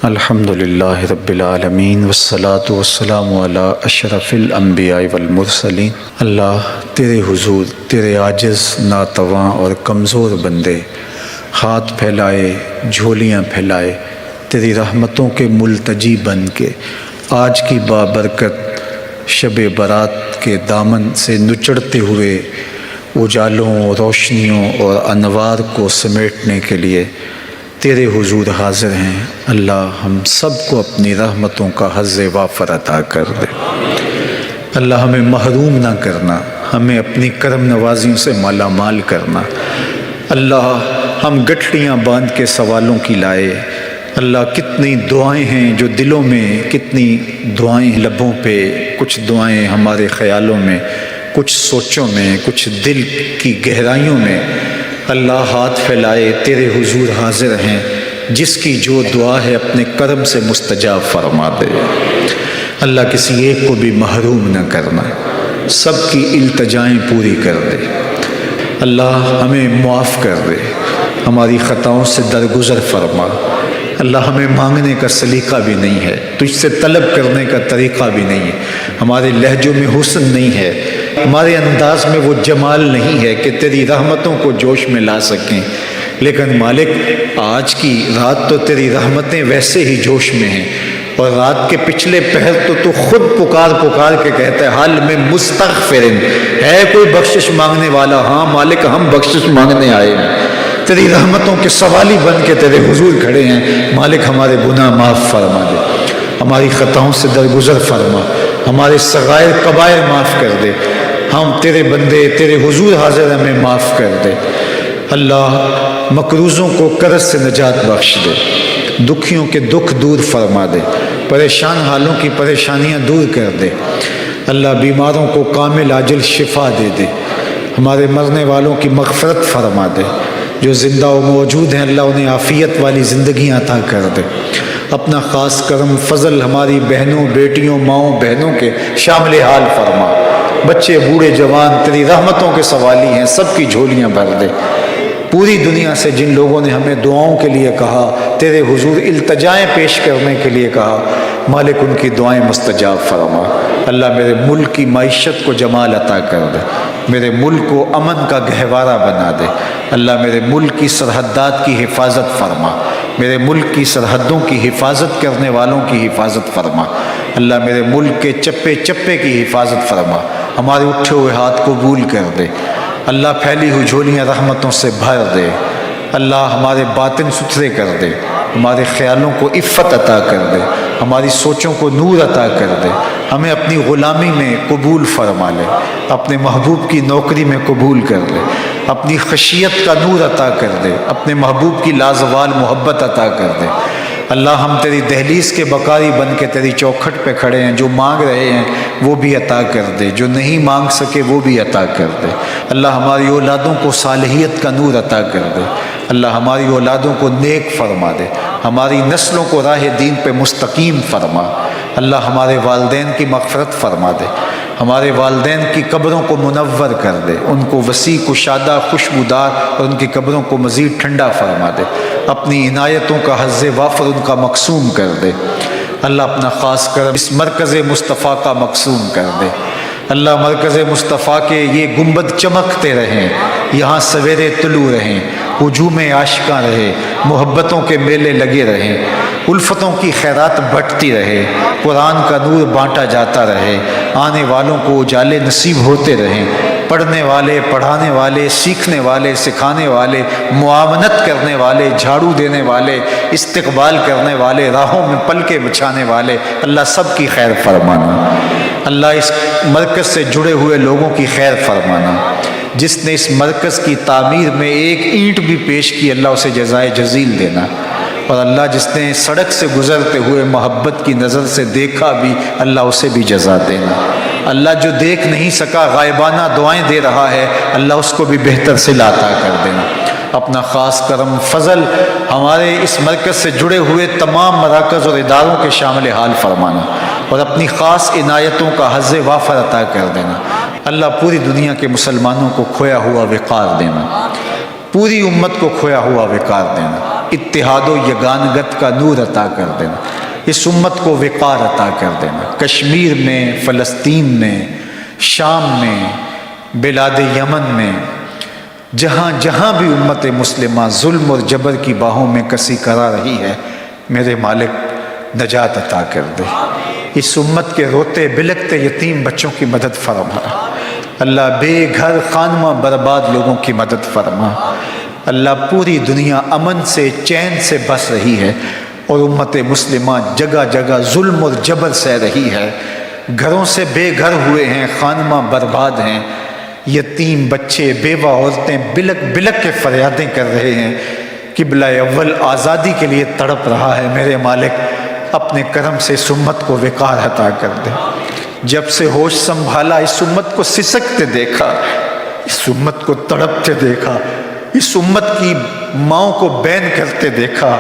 الحمدللہ رب العالمین والصلاة والسلام علی اشرف الانبیاء والمرسلین۔ اللہ تیرے حضور تیرے عاجز ناتواں اور کمزور بندے ہاتھ پھیلائے جھولیاں پھیلائے تیری رحمتوں کے ملتجی بن کے آج کی بابرکت شب برات کے دامن سے نچڑتے ہوئے اجالوں روشنیوں اور انوار کو سمیٹنے کے لیے تیرے حضور حاضر ہیں۔ اللہ ہم سب کو اپنی رحمتوں کا حظ وافر عطا کر دے۔ اللہ ہمیں محروم نہ کرنا، ہمیں اپنی کرم نوازیوں سے مالا مال کرنا۔ اللہ ہم گٹھڑیاں باندھ کے سوالوں کی لائے۔ اللہ کتنی دعائیں ہیں جو دلوں میں، کتنی دعائیں لبوں پہ، کچھ دعائیں ہمارے خیالوں میں، کچھ سوچوں میں، کچھ دل کی گہرائیوں میں۔ اللہ ہاتھ پھیلائے تیرے حضور حاضر ہیں، جس کی جو دعا ہے اپنے کرم سے مستجاب فرما دے۔ اللہ کسی ایک کو بھی محروم نہ کرنا، سب کی التجائیں پوری کر دے۔ اللہ ہمیں معاف کر دے، ہماری خطاؤں سے درگزر فرما۔ اللہ ہمیں مانگنے کا سلیقہ بھی نہیں ہے، تجھ سے طلب کرنے کا طریقہ بھی نہیں ہے، ہمارے لہجوں میں حسن نہیں ہے، ہمارے انداز میں وہ جمال نہیں ہے کہ تیری رحمتوں کو جوش میں لا سکیں۔ لیکن مالک آج کی رات تو تیری رحمتیں ویسے ہی جوش میں ہیں، اور رات کے پچھلے پہر تو خود پکار کے کہتا ہے حال میں مستغفرن، ہے کوئی بخشش مانگنے والا؟ ہاں مالک ہم بخشش مانگنے آئے ہیں، تیری رحمتوں کے سوالی بن کے تیرے حضور کھڑے ہیں۔ مالک ہمارے گناہ معاف فرما دے، ہماری خطاؤں سے درگزر فرما، ہمارے صغائر کبائر معاف کر دے۔ ہم تیرے بندے تیرے حضور حاضر ہمیں معاف کر دے۔ اللہ مقروضوں کو قرض سے نجات بخش دے، دکھیوں کے دکھ دور فرما دے، پریشان حالوں کی پریشانیاں دور کر دے۔ اللہ بیماروں کو کامل عاجل شفا دے دے، ہمارے مرنے والوں کی مغفرت فرما دے، جو زندہ و موجود ہیں اللہ انہیں عافیت والی زندگیاں عطا کر دے۔ اپنا خاص کرم فضل ہماری بہنوں بیٹیوں ماؤں بہنوں کے شامل حال فرما، بچے بوڑھے جوان تیری رحمتوں کے سوالی ہیں، سب کی جھولیاں بھر دے۔ پوری دنیا سے جن لوگوں نے ہمیں دعاؤں کے لیے کہا، تیرے حضور التجائیں پیش کرنے کے لیے کہا، مالک ان کی دعائیں مستجاب فرما۔ اللہ میرے ملک کی معیشت کو جمال عطا کر دے، میرے ملک کو امن کا گہوارہ بنا دے۔ اللہ میرے ملک کی سرحدات کی حفاظت فرما، میرے ملک کی سرحدوں کی حفاظت کرنے والوں کی حفاظت فرما۔ اللہ میرے ملک کے چپے چپے کی حفاظت فرما، ہمارے اٹھے ہوئے ہاتھ قبول کر دے۔ اللہ پھیلی ہوئی جھولیاں رحمتوں سے بھر دے۔ اللہ ہمارے باطن ستھرے کر دے، ہمارے خیالوں کو عفت عطا کر دے، ہماری سوچوں کو نور عطا کر دے، ہمیں اپنی غلامی میں قبول فرما لے، اپنے محبوب کی نوکری میں قبول کر لے، اپنی خشیت کا نور عطا کر دے، اپنے محبوب کی لازوال محبت عطا کر دے۔ اللہ ہم تیری دہلیز کے بکاری بن کے تیری چوکھٹ پہ کھڑے ہیں، جو مانگ رہے ہیں وہ بھی عطا کر دے، جو نہیں مانگ سکے وہ بھی عطا کر دے۔ اللہ ہماری اولادوں کو صالحیت کا نور عطا کر دے، اللہ ہماری اولادوں کو نیک فرما دے، ہماری نسلوں کو راہ دین پہ مستقیم فرما۔ اللہ ہمارے والدین کی مغفرت فرما دے، ہمارے والدین کی قبروں کو منور کر دے، ان کو وسیع کشادہ خوشبودار اور ان کی قبروں کو مزید ٹھنڈا فرما دے، اپنی عنایتوں کا حظ وافر ان کا مقسوم کر دے۔ اللہ اپنا خاص کرم اس مرکز مصطفیٰ کا مقسوم کر دے۔ اللہ مرکز مصطفیٰ کے یہ گنبد چمکتے رہیں، یہاں سویرے طلوع رہیں، ہجوم عاشقاں رہے، محبتوں کے میلے لگے رہیں، الفتوں کی خیرات بٹتی رہے، قرآن کا نور بانٹا جاتا رہے، آنے والوں کو اجالے نصیب ہوتے رہیں، پڑھنے والے پڑھانے والے سیکھنے والے سکھانے والے معاونت کرنے والے جھاڑو دینے والے استقبال کرنے والے راہوں میں پلکیں بچھانے والے، اللہ سب کی خیر فرمانا۔ اللہ اس مرکز سے جڑے ہوئے لوگوں کی خیر فرمانا، جس نے اس مرکز کی تعمیر میں ایک اینٹ بھی پیش کی اللہ اسے جزائے جزیل دینا، اور اللہ جس نے سڑک سے گزرتے ہوئے محبت کی نظر سے دیکھا بھی اللہ اسے بھی جزا دینا۔ اللہ جو دیکھ نہیں سکا غائبانہ دعائیں دے رہا ہے، اللہ اس کو بھی بہتر صلہ عطا کر دینا۔ اپنا خاص کرم فضل ہمارے اس مرکز سے جڑے ہوئے تمام مراکز اور اداروں کے شامل حال فرمانا، اور اپنی خاص عنایتوں کا حظ وافر عطا کر دینا۔ اللہ پوری دنیا کے مسلمانوں کو کھویا ہوا وقار دینا، پوری امت کو کھویا ہوا وقار دینا۔ اتحاد و یگانگت کا نور عطا کر دینا، اس امت کو وقار عطا کر دینا۔ کشمیر میں، فلسطین میں، شام میں، بلاد یمن میں، جہاں جہاں بھی امت مسلمہ ظلم اور جبر کی باہوں میں کسی کرا رہی ہے، میرے مالک نجات عطا کر دے۔ اس امت کے روتے بلکتے یتیم بچوں کی مدد فرما اللہ، بے گھر خانمہ برباد لوگوں کی مدد فرما اللہ۔ پوری دنیا امن سے چین سے بس رہی ہے اور امت مسلمہ جگہ جگہ ظلم اور جبر سہ رہی ہے، گھروں سے بے گھر ہوئے ہیں، خانمہ برباد ہیں، یتیم بچے بیوہ عورتیں بلک بلک کے فریادیں کر رہے ہیں۔ قبلہ اول آزادی کے لیے تڑپ رہا ہے، میرے مالک اپنے کرم سے اس امت کو وقار عطا کر دے۔ جب سے ہوش سنبھالا اس امت کو سسکتے دیکھا، اس امت کو تڑپتے دیکھا، اس امت کی ماؤں کو بین کرتے دیکھا،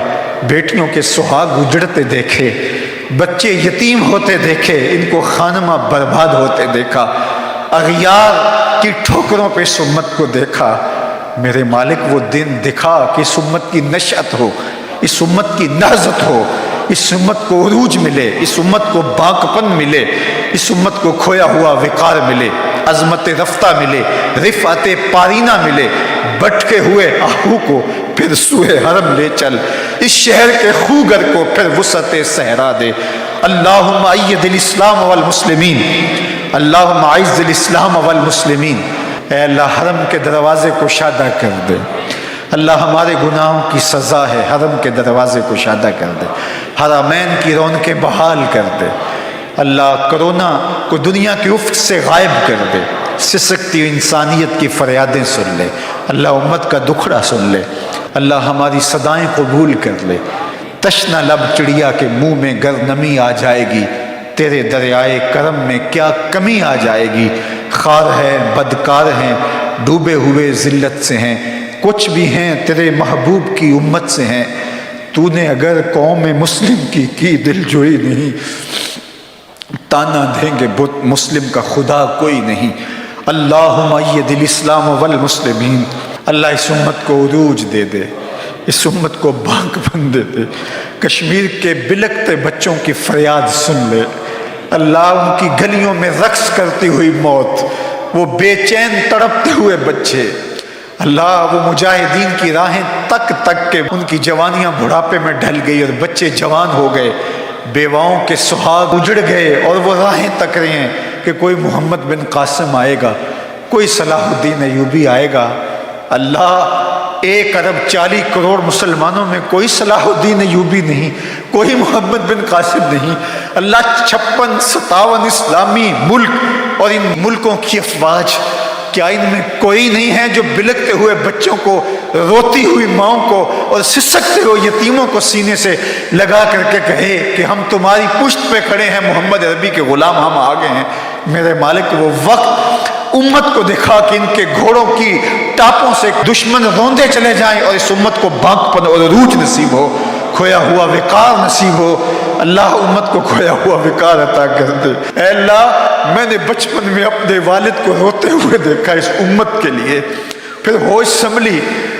بیٹیوں کے سہاگ اجڑتے دیکھے، بچے یتیم ہوتے دیکھے، ان کو خانمہ برباد ہوتے دیکھا، اغیار کی ٹھوکروں پہ اس امت کو دیکھا۔ میرے مالک وہ دن دکھا کہ اس امت کی نشأت ہو، اس امت کی نہضت ہو، اس امت کو عروج ملے، اس امت کو باقپن ملے، اس امت کو کھویا ہوا وقار ملے، عظمت رفتہ ملے، رفعت پارینہ ملے۔ بٹکے ہوئے آہو کو پھر سوئے حرم لے چل، اس شہر کے خوگر کو پھر وسعت صحرا دے۔ اللہم اید الاسلام والمسلمین، اللہم اعز الاسلام والمسلمین۔ اے اللہ حرم کے دروازے کو شادہ کر دے اللہ، ہمارے گناہوں کی سزا ہے، حرم کے دروازے کو شادہ کر دے، حرمین کی رونقیں بحال کر دے اللہ، کرونا کو دنیا کی افق سے غائب کر دے، سسکتی انسانیت کی فریادیں سن لے اللہ، امت کا دکھڑا سن لے اللہ، ہماری صدائیں قبول کر لے۔ تشنہ لب چڑیا کے منہ میں گر نمی آ جائے گی، تیرے دریائے کرم میں کیا کمی آ جائے گی۔ خار ہے، بدکار ہیں، ڈوبے ہوئے ذلت سے ہیں، کچھ بھی ہیں تیرے محبوب کی امت سے ہیں، تو نے اگر قوم مسلم کی دل جوئی نہیں، تانا دیں گے بت مسلم کا خدا کوئی نہیں۔ اللہم اید الاسلام والمسلمین، اللہ اس امت کو عروج دے دے، اس امت کو باقپن دے دے۔ کشمیر کے بلکتے بچوں کی فریاد سن لے اللہ، ان کی گلیوں میں رقص کرتی ہوئی موت، وہ بے چین تڑپتے ہوئے بچے اللہ، وہ مجاہدین کی راہیں تک تک کے ان کی جوانیاں بڑھاپے میں ڈھل گئی اور بچے جوان ہو گئے، بیواؤں کے سہاگ اجڑ گئے اور وہ راہیں تک رہے ہیں کہ کوئی محمد بن قاسم آئے گا، کوئی صلاح الدین ایوبی آئے گا اللہ۔ 1 ارب 40 کروڑ مسلمانوں میں کوئی صلاح الدین ایوبی نہیں، کوئی محمد بن قاسم نہیں اللہ۔ 56-57 اسلامی ملک اور ان ملکوں کی افواج، کیا ان میں کوئی نہیں ہے جو بلکتے ہوئے بچوں کو، روتی ہوئی ماؤں کو اور سسکتے ہوئے یتیموں کو سینے سے لگا کر کے کہے کہ ہم تمہاری پشت پہ کھڑے ہیں، محمد عربی کے غلام ہم آگے ہیں۔ میرے مالک وہ وقت امت کو دکھا کہ ان کے گھوڑوں کی ٹاپوں سے دشمن روندے چلے جائیں اور اس امت کو باقپن اور عروج نصیب ہو، کھویا ہوا وقار نصیب ہو اللہ، امت کو کھویا ہوا وقار عطا کر دے۔ اے اللہ، میں نے بچپن میں اپنے والد کو روتے ہوئے دیکھا اس امت کے لیے، پھر ہوش سنبھلی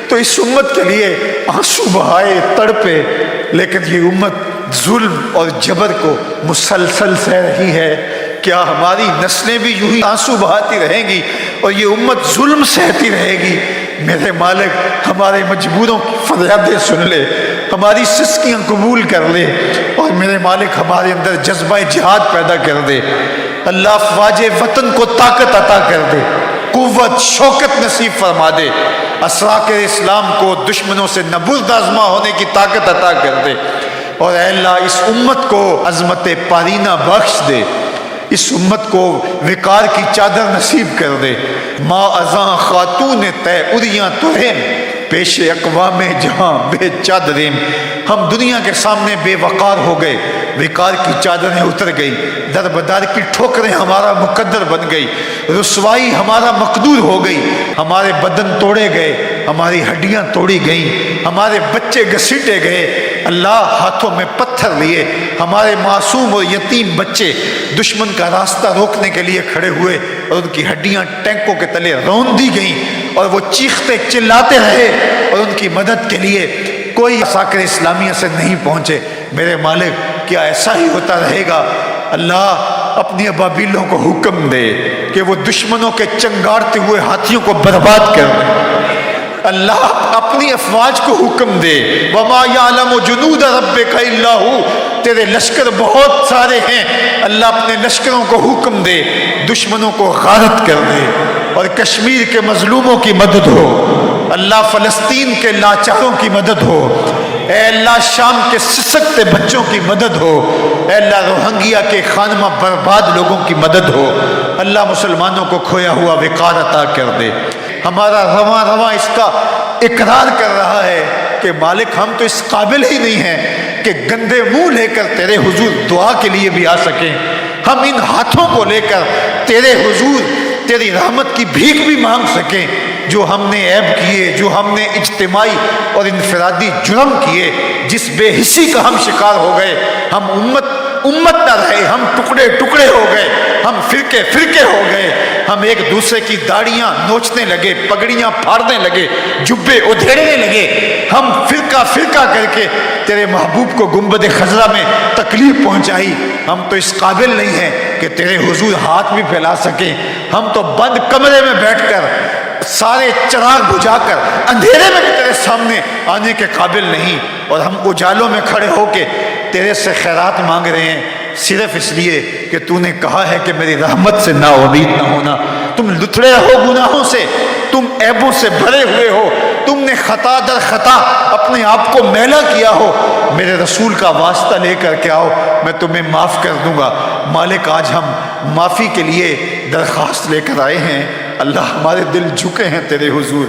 تو اس امت کے لیے آنسو بہائے، تڑپے، لیکن یہ امت ظلم اور جبر کو مسلسل سہ رہی ہے۔ کیا ہماری نسلیں بھی یوں ہی آنسو بہاتی رہیں گی اور یہ امت ظلم سہتی رہے گی؟ میرے مالک ہمارے مجبوروں کی فریادیں سن لے، ہماری سسکیاں قبول کر لے اور میرے مالک ہمارے اندر جذبہ جہاد پیدا کر دے اللہ۔ افواج وطن کو طاقت عطا کر دے، قوت شوکت نصیب فرما دے، اسراک اسلام کو دشمنوں سے نبرد آزما ہونے کی طاقت عطا کر دے، اور اے اللہ اس امت کو عظمت پارینہ بخش دے، اس امت کو وقار کی چادر نصیب کر دے۔ ما ازاں خاتون تے اریاں ترہم، پیش اقوام جہاں بے چادریم۔ ہم دنیا کے سامنے بے وقار ہو گئے، وقار کی چادریں اتر گئی، در بدار کی ٹھوکریں ہمارا مقدر بن گئی، رسوائی ہمارا مقدور ہو گئی، ہمارے بدن توڑے گئے، ہماری ہڈیاں توڑی گئیں، ہمارے بچے گھسیٹے گئے اللہ، ہاتھوں میں پتھر لیے ہمارے معصوم اور یتیم بچے دشمن کا راستہ روکنے کے لیے کھڑے ہوئے اور ان کی ہڈیاں ٹینکوں کے تلے رون دی گئیں اور وہ چیختے چلاتے رہے اور ان کی مدد کے لیے کوئی ساکر اسلامیہ سے نہیں پہنچے۔ میرے مالک کیا ایسا ہی ہوتا رہے گا؟ اللہ اپنی ابابیلوں کو حکم دے کہ وہ دشمنوں کے چنگارتے ہوئے ہاتھیوں کو برباد کر دیں۔ اللہ اپنی افواج کو حکم دے، وَمَا يَعْلَمُ جُنُودَ رَبِّكَ إِلَّا هُوَ، تیرے لشکر بہت سارے ہیں، اللہ اپنے لشکروں کو حکم دے دشمنوں کو غارت کر دے، اور کشمیر کے مظلوموں کی مدد ہو، اللہ فلسطین کے لاچاروں کی مدد ہو، اے اللہ شام کے سسکتے بچوں کی مدد ہو، اے اللہ روہنگیا کے خانمہ برباد لوگوں کی مدد ہو، اللہ مسلمانوں کو کھویا ہوا وقار عطا کر دے۔ ہمارا رواں رواں اس کا اقرار کر رہا ہے کہ مالک ہم تو اس قابل ہی نہیں ہیں کہ گندے منہ لے کر تیرے حضور دعا کے لیے بھی آ سکیں، ہم ان ہاتھوں کو لے کر تیرے حضور تیری رحمت کی بھیک بھی مانگ سکیں۔ جو ہم نے عیب کیے، جو ہم نے اجتماعی اور انفرادی جرم کیے، جس بے حسی کا ہم شکار ہو گئے، ہم امت نہ رہے، ہم ٹکڑے ٹکڑے ہو گئے، ہم فرقے فرقے ہو گئے، ہم ایک دوسرے کی داڑیاں نوچنے لگے، پگڑیاں پھاڑنے لگے، جبے ادھیڑنے لگے، ہم فرقہ فرقہ کر کے تیرے محبوب کو گنبد خضرا میں تکلیف پہنچائی۔ ہم تو اس قابل نہیں ہیں کہ تیرے حضور ہاتھ بھی پھیلا سکیں، ہم تو بند کمرے میں بیٹھ کر سارے چراغ بجھا کر اندھیرے میں بھی تیرے سامنے آنے کے قابل نہیں، اور ہم اجالوں میں کھڑے ہو کے تیرے سے خیرات مانگ رہے ہیں، صرف اس لیے کہ تو نے کہا ہے کہ میری رحمت سے نا امید نہ ہونا۔ تم لتھڑے ہو گناہوں سے، تم عیبوں سے بھرے ہوئے ہو، تم نے خطا در خطا اپنے آپ کو میلا کیا ہو، میرے رسول کا واسطہ لے کر کے آؤ، میں تمہیں معاف کر دوں گا۔ مالک آج ہم معافی کے لیے درخواست لے کر آئے ہیں، اللہ ہمارے دل جھکے ہیں تیرے حضور،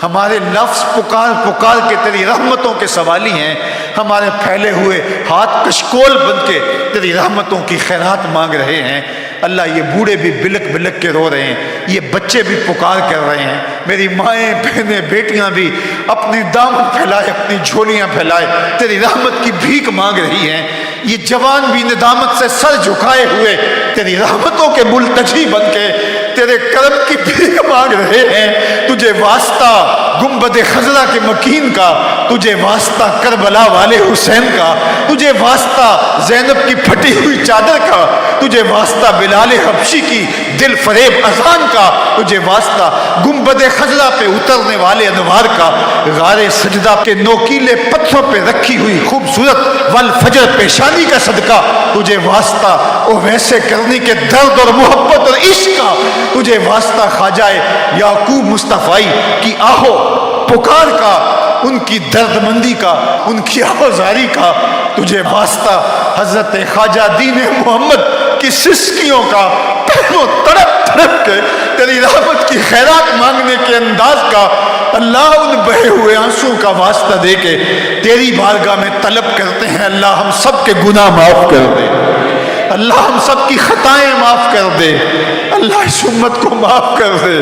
ہمارے لفظ پکار پکار کے تیری رحمتوں کے سوالی ہیں، ہمارے پھیلے ہوئے ہاتھ کشکول بن کے تیری رحمتوں کی خیرات مانگ رہے ہیں۔ اللہ یہ بوڑھے بھی بلک بلک کے رو رہے ہیں، یہ بچے بھی پکار کر رہے ہیں، میری مائیں بہنیں بیٹیاں بھی اپنے دامن پھیلائے، اپنی جھولیاں پھیلائے تیری رحمت کی بھیک مانگ رہی ہیں، یہ جوان بھی ندامت سے سر جھکائے ہوئے تیری رحمتوں کے ملتجی بن کے تیرے کرم کی بھیک مانگ رہے ہیں۔ تجھے واسطہ گنبد خضرا کے مکین کا، تجھے واسطہ کربلا والے حسین کا، تجھے واسطہ زینب کی پھٹی ہوئی چادر کا، تجھے واسطہ بلال حبشی کی دل فریب اذان کا، تجھے واسطہ گنبد خضرا پہ اترنے والے انوار کا، غار سجدہ کے نوکیلے پتھروں پہ رکھی ہوئی خوبصورت والفجر پیشانی کا صدقہ، تجھے واسطہ اویسے کرنی کے درد اور محبت اور عشق کا، تجھے واسطہ خواجہ یعقوب مصطفی کی آہو پکار کا، ان کی درد مندی کا، ان کی آوازاری کا، تجھے واسطہ حضرت خواجہ دین محمد کی سسکیوں کا، پہلوں تڑپ تڑپ کے تیری رحمت کی خیرات مانگنے کے انداز کا، اللہ ان بہے ہوئے آنسوں کا واسطہ دے کے تیری بارگاہ میں طلب کرتے ہیں، اللہ ہم سب کے گناہ معاف کر دے، اللہ ہم سب کی خطائیں معاف کر دے، اللہ اس امت کو معاف کر دے،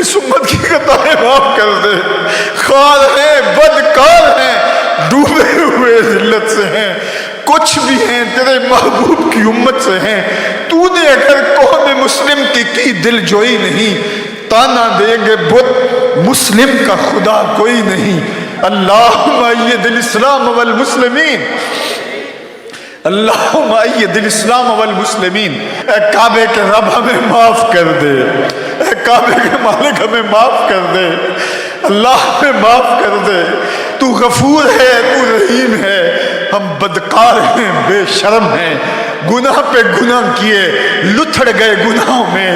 اس امت کی خطائیں معاف کر دے، خوار ہیں، بدکار ہیں، ڈوبے ہوئے ذلت سے ہیں، کچھ بھی ہیں تیرے محبوب کی امت سے ہیں، تو نے اگر قوم مسلم کی دل جوئی نہیں، تانا دیں گے بت مسلم کا خدا کوئی نہیں، اللہم اید الاسلام والمسلمین، اللہم اید الاسلام والمسلمین۔ اے کعبے کے رب ہمیں معاف کر دے، اے کعبے کے مالک ہمیں معاف کر دے، اللہ ہمیں معاف کر دے، تو غفور ہے، تو رحیم ہے، ہم بدکار ہیں، بے شرم ہیں، گناہ پہ گناہ کیے، لتھڑ گئے گناہوں میں،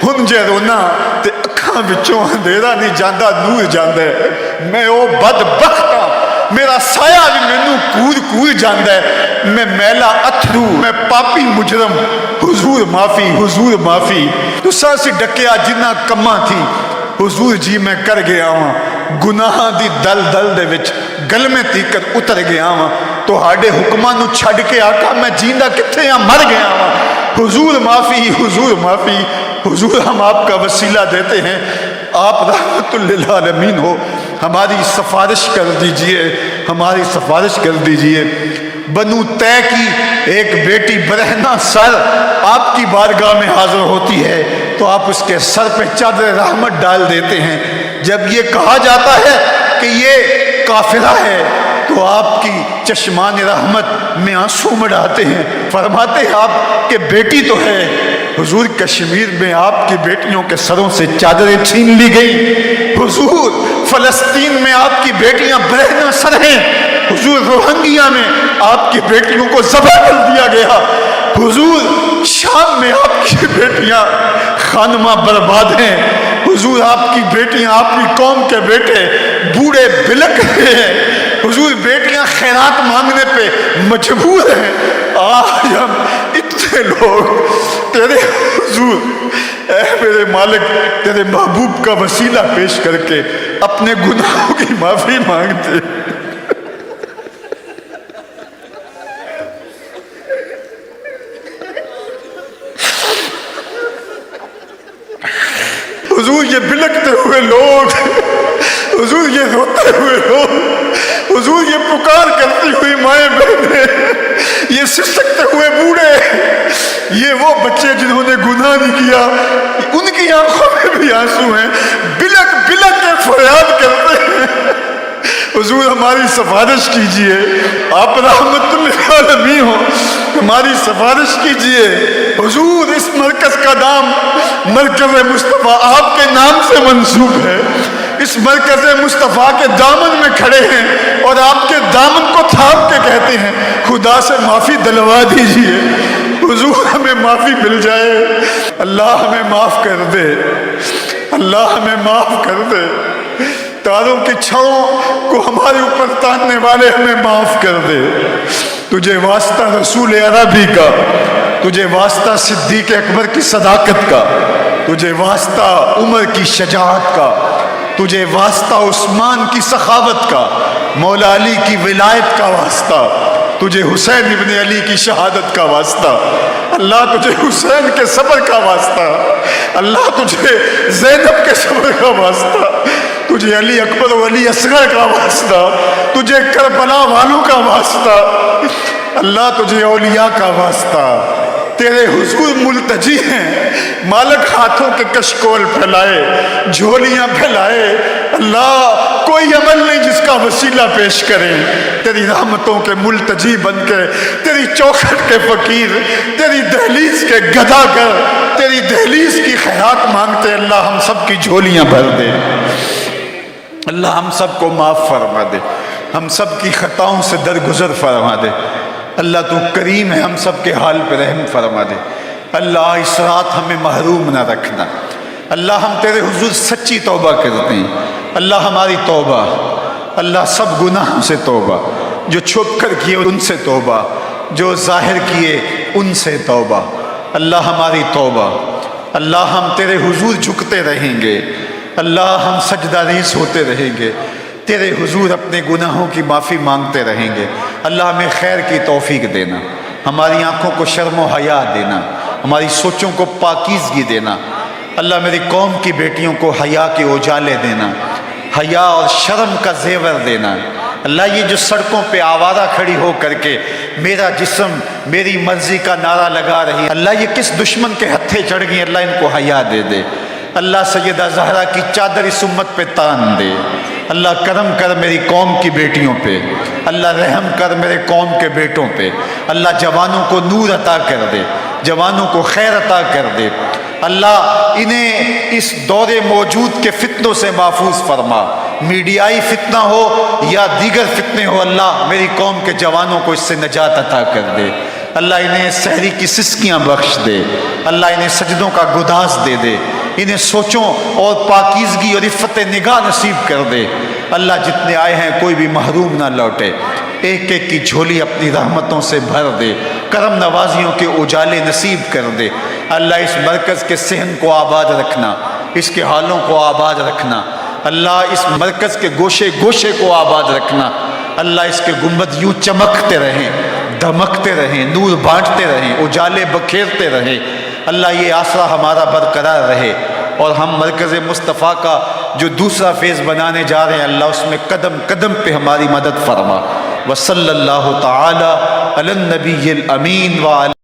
ہنجے رونا تے اکھاں بچوں اندھیرا نہیں جاندہ نور جاندہ ہے، میں او بدبخت ہاں، میرا سایہ بھی مینوں کود کود جاندہ ہے، میں میلا اتھرو، میں پاپی مجرم، حضور معافی، حضور معافی، تو سانسی ڈکیا جنہ کماں تھی، حضور جی میں کر گیا ہاں، گناہاں دی دل دل دے وچ گل میں تیکر اتر گیا ہاں، تو ہاڑے حکماں نو چھڑ کے آقا میں جیندہ کتھے ہاں مر گیا ہاں، حضور معافی، حضور معافی، حضور ہم آپ کا وسیلہ دیتے ہیں، آپ رحمت للعالمین ہو، ہماری سفارش کر دیجئے، ہماری سفارش کر دیجئے۔ بنو طے کی ایک بیٹی برہنہ سر آپ کی بارگاہ میں حاضر ہوتی ہے تو آپ اس کے سر پہ چادر رحمت ڈال دیتے ہیں، جب یہ کہا جاتا ہے کہ یہ کافرہ ہے تو آپ کی چشمان رحمت میں آنسو مڑاتے ہیں، فرماتے ہیں آپ کے بیٹی تو ہے، حضور کشمیر میں آپ کی بیٹیوں کے سروں سے چادریں چھین لی گئی، حضور فلسطین میں آپ کی بیٹیاں برہنہ سر ہیں، حضور روہنگیا میں آپ کی بیٹیوں کو ذبح کر دیا گیا، حضور شام میں آپ کی بیٹیاں خانمہ برباد ہیں، حضور آپ کی بیٹیاں، آپ کی قوم کے بیٹے بوڑھے بلک رہے ہیں، حضور بیٹیاں خیرات مانگنے پہ مجبور ہیں، آج ہم اتنے لوگ تیرے حضور اے میرے مالک تیرے محبوب کا وسیلہ پیش کر کے اپنے گناہوں کی معافی مانگتے ہیں۔ حضور یہ بلکتے ہوئے لوگ، حضور یہ روتے ہوئے لوگ، حضور یہ پکار کرتی ہوئی مائیں بہنیں، یہ سسکتے ہوئے بوڑھے، یہ وہ بچے جنہوں نے گناہ نہیں کیا، ان کی آنکھوں میں بھی آنسو ہیں، بلک بلک کے فریاد کرتے ہیں، حضور ہماری سفارش کیجئے، آپ رحمت للعالمین ہو، ہماری سفارش کیجئے، حضور اس مرکز کا نام مرکز مصطفیٰ آپ کے نام سے منسوب ہے، اس مرکز مصطفیٰ کے دامن میں کھڑے ہیں اور آپ کے دامن کو تھام کے کہتے ہیں خدا سے معافی دلوا دیجئے، حضور ہمیں معافی مل جائے، اللہ ہمیں معاف کر دے، اللہ ہمیں معاف کر دے، تاروں کی چھاؤں کو ہمارے اوپر تاننے والے ہمیں معاف کر دے، تجھے واسطہ رسول عربی کا، تجھے واسطہ صدیق اکبر کی صداقت کا، تجھے واسطہ عمر کی شجاعت کا، تجھے واسطہ عثمان کی سخاوت کا، مولا علی کی ولایت کا واسطہ، تجھے حسین ابن علی کی شہادت کا واسطہ، اللہ تجھے حسین کے صبر کا واسطہ، اللہ تجھے زینب کے صبر کا واسطہ، تجھے علی اکبر و علی اصغر کا واسطہ، تجھے کربلا والوں کا واسطہ، اللہ تجھے اولیاء کا واسطہ، تیرے حضور ملتجی ہیں، مالک ہاتھوں کے کشکول پھیلائے، جھولیاں پھیلائے، اللہ کوئی عمل نہیں جس کا وسیلہ پیش کریں، تیری رحمتوں کے ملتجی بن کے، تیری چوکھٹ کے فقیر، تیری دہلیز کے گدا کر، تیری دہلیز کی خیرات مانگتے، اللہ ہم سب کی جھولیاں بھر دے، اللہ ہم سب کو معاف فرما دے، ہم سب کی خطاؤں سے درگزر فرما دے، اللہ تو کریم ہے، ہم سب کے حال پہ رحم فرما دے، اللہ اس رات ہمیں محروم نہ رکھنا، اللہ ہم تیرے حضور سچی توبہ کرتے ہیں، اللہ ہماری توبہ، اللہ سب گناہوں سے توبہ، جو چھپ کر کیے ان سے توبہ، جو ظاہر کیے ان سے توبہ، اللہ ہماری توبہ، اللہ ہم تیرے حضور جھکتے رہیں گے، اللہ ہم سجدہ ریز ہوتے رہیں گے، تیرے حضور اپنے گناہوں کی معافی مانگتے رہیں گے، اللہ ہمیں خیر کی توفیق دینا، ہماری آنکھوں کو شرم و حیا دینا، ہماری سوچوں کو پاکیزگی دینا، اللہ میری قوم کی بیٹیوں کو حیا کے اجالے دینا، حیا اور شرم کا زیور دینا، اللہ یہ جو سڑکوں پہ آوارہ کھڑی ہو کر کے میرا جسم میری مرضی کا نعرہ لگا رہی ہے، اللہ یہ کس دشمن کے ہتھے چڑھ گئی، اللہ ان کو حیا دے دے، اللہ سیدہ زہرا کی چادر اس امت پہ تان دے، اللہ کرم کر میری قوم کی بیٹیوں پہ، اللہ رحم کر میرے قوم کے بیٹوں پہ، اللہ جوانوں کو نور عطا کر دے، جوانوں کو خیر عطا کر دے، اللہ انہیں اس دور موجود کے فتنوں سے محفوظ فرما، میڈیائی فتنہ ہو یا دیگر فتنے ہو، اللہ میری قوم کے جوانوں کو اس سے نجات عطا کر دے، اللہ انہیں سحری کی سسکیاں بخش دے، اللہ انہیں سجدوں کا گداز دے دے، انہیں سوچوں اور پاکیزگی اور عفت نگاہ نصیب کر دے، اللہ جتنے آئے ہیں کوئی بھی محروم نہ لوٹے، ایک ایک کی جھولی اپنی رحمتوں سے بھر دے، کرم نوازیوں کے اجالے نصیب کر دے، اللہ اس مرکز کے صحن کو آباد رکھنا، اس کے حالوں کو آباد رکھنا، اللہ اس مرکز کے گوشے گوشے کو آباد رکھنا، اللہ اس کے گنبد یوں چمکتے رہیں، دھمکتے رہیں، نور بانٹتے رہیں، اجالے بکھیرتے رہیں، اللہ یہ آسرا ہمارا برقرار رہے، اور ہم مرکز مصطفیٰ کا جو دوسرا فیز بنانے جا رہے ہیں، اللہ اس میں قدم قدم پہ ہماری مدد فرما، وصلی اللہ تعالی علی النبی الامین وعلی